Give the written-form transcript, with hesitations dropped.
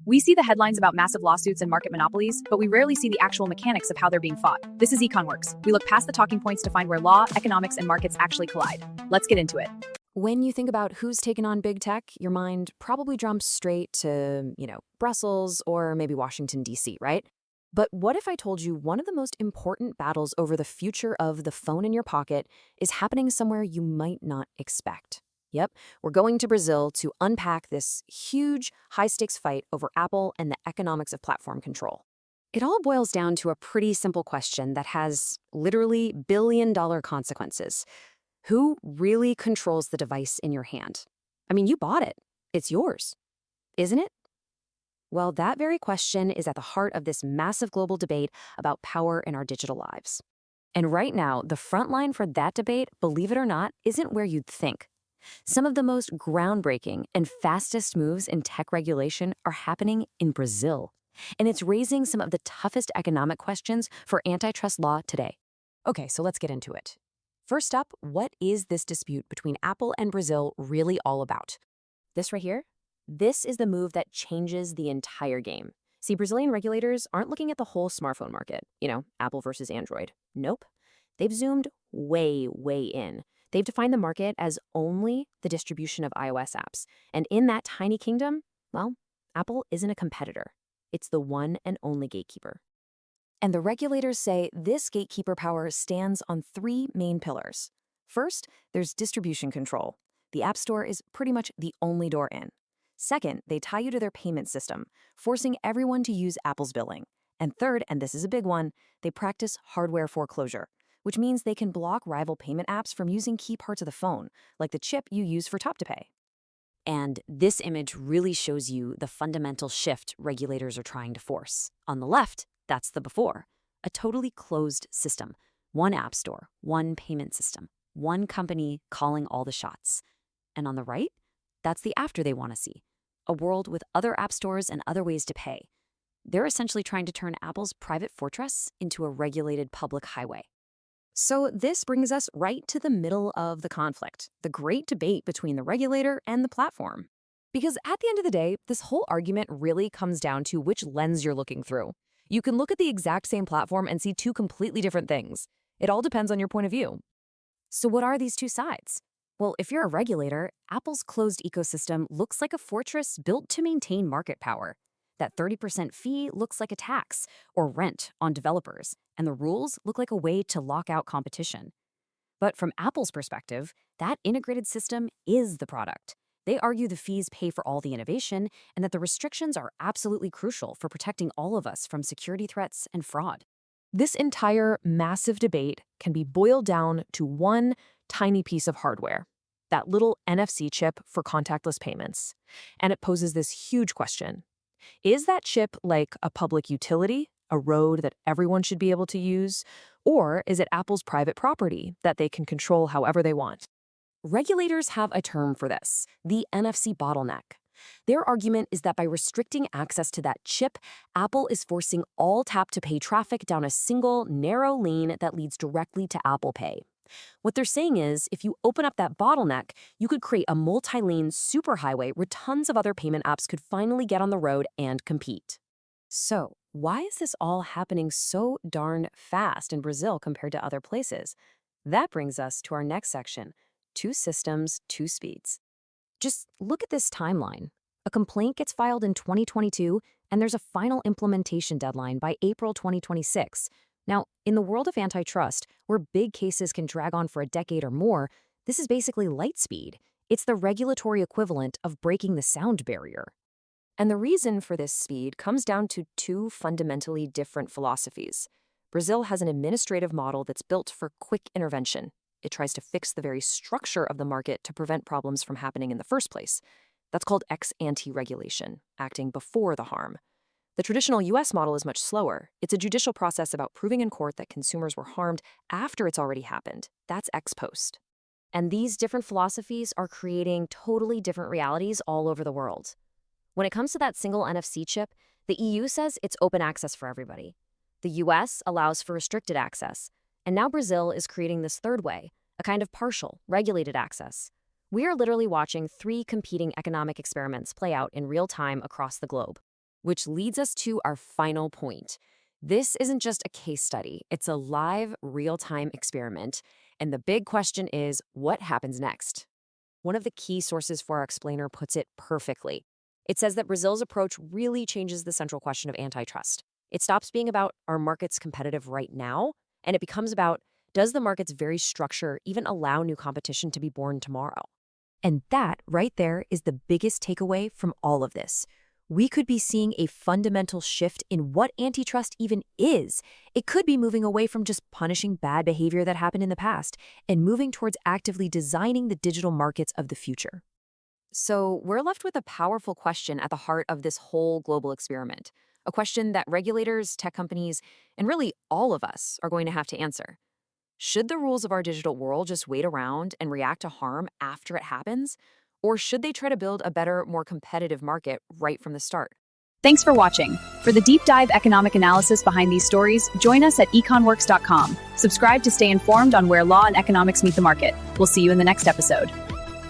We see the headlines about massive lawsuits and market monopolies, but we rarely see the actual mechanics of how they're being fought. This is EconWorks. We look past the talking points to find where law, economics, and markets actually collide. Let's get into it. When you think about who's taken on big tech, your mind probably jumps straight to, Brussels or maybe Washington, D.C., right? But what if I told you one of the most important battles over the future of the phone in your pocket is happening somewhere you might not expect? Yep, we're going to Brazil to unpack this huge, high-stakes fight over Apple and the economics of platform control. It all boils down to a pretty simple question that has literally billion-dollar consequences. Who really controls the device in your hand? I mean, you bought it. It's yours, isn't it? Well, that very question is at the heart of this massive global debate about power in our digital lives. And right now, the front line for that debate, believe it or not, isn't where you'd think. Some of the most groundbreaking and fastest moves in tech regulation are happening in Brazil. And it's raising some of the toughest economic questions for antitrust law today. Okay, so let's get into it. First up, what is this dispute between Apple and Brazil really all about? This right here? This is the move that changes the entire game. See, Brazilian regulators aren't looking at the whole smartphone market, Apple versus Android. Nope. They've zoomed way, way in. They've defined the market as only the distribution of iOS apps. And in that tiny kingdom, well, Apple isn't a competitor. It's the one and only gatekeeper. And the regulators say this gatekeeper power stands on three main pillars. First, there's distribution control. The App Store is pretty much the only door in. Second, they tie you to their payment system, forcing everyone to use Apple's billing. And third, and this is a big one, they practice hardware foreclosure, which means they can block rival payment apps from using key parts of the phone, like the chip you use for Tap to Pay. And this image really shows you the fundamental shift regulators are trying to force. On the left, that's the before, a totally closed system. One app store, one payment system, one company calling all the shots. And on the right, that's the after they want to see, a world with other app stores and other ways to pay. They're essentially trying to turn Apple's private fortress into a regulated public highway. So this brings us right to the middle of the conflict, the great debate between the regulator and the platform. Because at the end of the day, this whole argument really comes down to which lens you're looking through. You can look at the exact same platform and see two completely different things. It all depends on your point of view. So what are these two sides? Well, if you're a regulator, Apple's closed ecosystem looks like a fortress built to maintain market power. That 30% fee looks like a tax or rent on developers, and the rules look like a way to lock out competition. But from Apple's perspective, that integrated system is the product. They argue the fees pay for all the innovation and that the restrictions are absolutely crucial for protecting all of us from security threats and fraud. This entire massive debate can be boiled down to one tiny piece of hardware, that little NFC chip for contactless payments. And it poses this huge question. Is that chip like a public utility, a road that everyone should be able to use? Or is it Apple's private property that they can control however they want? Regulators have a term for this, the NFC bottleneck. Their argument is that by restricting access to that chip, Apple is forcing all tap-to-pay traffic down a single, narrow lane that leads directly to Apple Pay. What they're saying is, if you open up that bottleneck, you could create a multi-lane superhighway where tons of other payment apps could finally get on the road and compete. So, why is this all happening so darn fast in Brazil compared to other places? That brings us to our next section, two systems, two speeds. Just look at this timeline. A complaint gets filed in 2022, and there's a final implementation deadline by April 2026. Now, in the world of antitrust, where big cases can drag on for a decade or more, this is basically light speed. It's the regulatory equivalent of breaking the sound barrier. And the reason for this speed comes down to two fundamentally different philosophies. Brazil has an administrative model that's built for quick intervention. It tries to fix the very structure of the market to prevent problems from happening in the first place. That's called ex ante regulation, acting before the harm. The traditional U.S. model is much slower. It's a judicial process about proving in court that consumers were harmed after it's already happened. That's ex post. And these different philosophies are creating totally different realities all over the world. When it comes to that single NFC chip, the EU says it's open access for everybody. The U.S. allows for restricted access. And now Brazil is creating this third way, a kind of partial, regulated access. We are literally watching three competing economic experiments play out in real time across the globe. which leads us to our final point. This isn't just a case study, it's a live, real-time experiment. And the big question is, what happens next? One of the key sources for our explainer puts it perfectly. It says that Brazil's approach really changes the central question of antitrust. It stops being about, are markets competitive right now? And it becomes about, does the market's very structure even allow new competition to be born tomorrow? And that, right there, is the biggest takeaway from all of this. We could be seeing a fundamental shift in what antitrust even is. It could be moving away from just punishing bad behavior that happened in the past and moving towards actively designing the digital markets of the future. So we're left with a powerful question at the heart of this whole global experiment, a question that regulators, tech companies, and really all of us are going to have to answer. Should the rules of our digital world just wait around and react to harm after it happens? Or should they try to build a better, more competitive market right from the start? Thanks for watching. For the deep dive economic analysis behind these stories, join us at econworks.com. Subscribe to stay informed on where law and economics meet the market. We'll see you in the next episode.